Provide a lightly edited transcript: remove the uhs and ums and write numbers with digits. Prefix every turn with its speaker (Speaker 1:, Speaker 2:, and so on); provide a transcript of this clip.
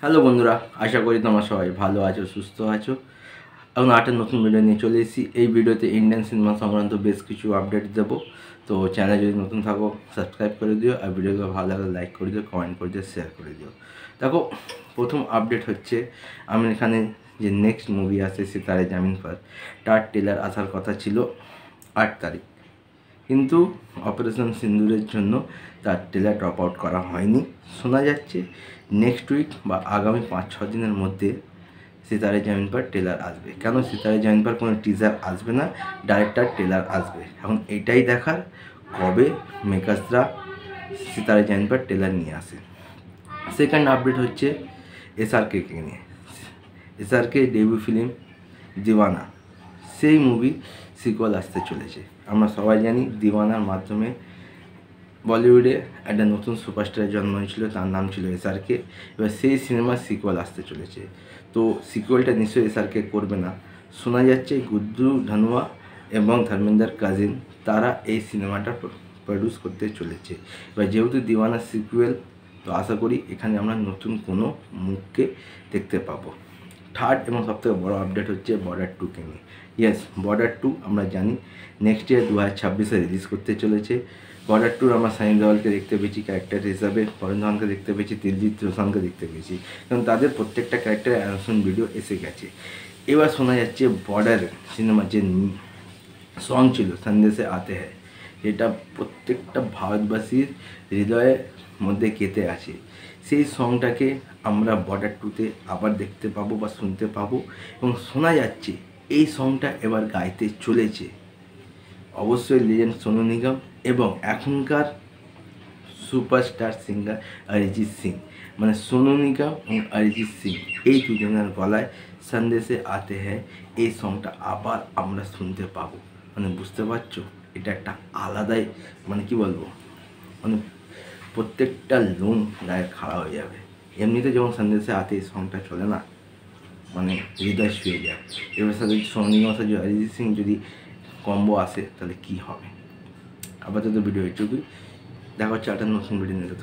Speaker 1: Hello বন্ধুরা, আশা করি তোমরা সবাই ভালো আছো, সুস্থ আছো। এখন আরেকটা নতুন ভিডিও নিয়ে চলে এসেছি। এই ভিডিওতে ইন্ডিয়ান সিনেমা সংক্রান্ত বেশ কিছু আপডেট দেবো। তো চ্যানেল যদি নতুন থাকো সাবস্ক্রাইব করে দিও, আর ভিডিওগুলো ভালো লাগলে লাইক করে দিও, কমেন্ট করে দিও, শেয়ার করে দিও। দেখো, প্রথম আপডেট হচ্ছে আমির খানের যে নেক্সট মুভি আছে সিতারে জামিন পার, তার ট্রেলার আসার কথা ছিল 8 তারিখ, কিন্তু অপারেশন সিন্দুরের জন্য তার ট্রেলার ড্রপ আউট করা হয়নি। শোনা যাচ্ছে নেক্সট উইক বা আগামী 5-6 দিনের মধ্যে সিতারে জামিন পার ট্রেলার আসবে। কেন সিতারে জামিন পার কোনো টিজার আসবে না, ডাইরেক্টার ট্রেলার আসবে। এখন এটাই দেখার কবে মেকার্সরা সিতারে জামিন পার ট্রেলার নিয়ে আসে। সেকেন্ড আপডেট হচ্ছে এসআরকে নিয়ে। এসআরকে ডেবিউ ফিল্ম দিওয়ানা, সেই মুভি সিকুয়াল আসতে চলেছে। আমরা সবাই জানি দিওয়ানার মাধ্যমে বলিউডে একটা নতুন সুপারস্টারের জন্ম হয়েছিল, তার নাম ছিল এসআরকে। এবার সেই সিনেমার সিকুয়াল আসতে চলেছে, তো সিকুয়ালটা নিশ্চয়ই এসআরকে করবে না। শোনা যাচ্ছে গুড্ডু ধানুয়া এবং ধর্মেন্দ্র কাজিন তারা এই সিনেমাটা প্রডিউস করতে চলেছে। এবার যেহেতু দিওয়ানা সিকুয়েল, তো আশা করি এখানে আমরা নতুন কোনো মুখকে দেখতে পাবো। থার্ড এবং সবথেকে বড় আপডেট হচ্ছে বর্ডার 2কে নিয়ে। ইয়েস, বর্ডার 2 আমরা জানি নেক্সট ইয়ার 2026-এ রিলিজ করতে চলেছে। বর্ডার 2 আমরা সানি দেওয়ালকে দেখতে পেয়েছি ক্যারেক্টার হিসাবে, বরুণ ধাওয়ানকে দেখতে পেয়েছি, দিলজিৎ দোসাঞ্জকে দেখতে পেয়েছি, কারণ তাদের প্রত্যেকটা ক্যারেক্টারের অ্যানিমেশন ভিডিও এসে গেছে। এবার শোনা যাচ্ছে বর্ডার সিনেমার যে সং ছিল সন্দেশে আতে হ্যায়, যেটা প্রত্যেকটা ভারতবাসীর হৃদয়ের মধ্যে গেঁথে আছে, সেই সংটাকে আমরা বর্ডার 2-তে আবার দেখতে পাবো বা শুনতে পাবো। এবং শোনা যাচ্ছে এই সংটা এবার গাইতে চলেছে অবশ্যই লিজেন্ড সোনু নিগম এবং এখনকার সুপারস্টার সিঙ্গার অরিজিৎ সিং। মানে সোনু নিগম এবং অরিজিৎ সিং এই দুজনের গলায় সন্দেশে আতে হ্যায় এই সংটা আবার আমরা শুনতে পাবো। মানে বুঝতে পারছো, এটা একটা আলাদাই, মানে কি বলবো, মানে প্রত্যেকটা লোম গায়ে খাড়া হয়ে যাবে। এমনিতে যখন সন্দেশে আতে এই সংটা চলে না, মানে হৃদয় শুয়ে যায়। এবার সাথে সোনু নিগমের সাথে অরিজিৎ সিং যদি কম্বো আসে তাহলে কী হবে। আপাতত ভিডিও এইটুকুই, দেখা হচ্ছে একটা নতুন ভিডিও নিয়ে।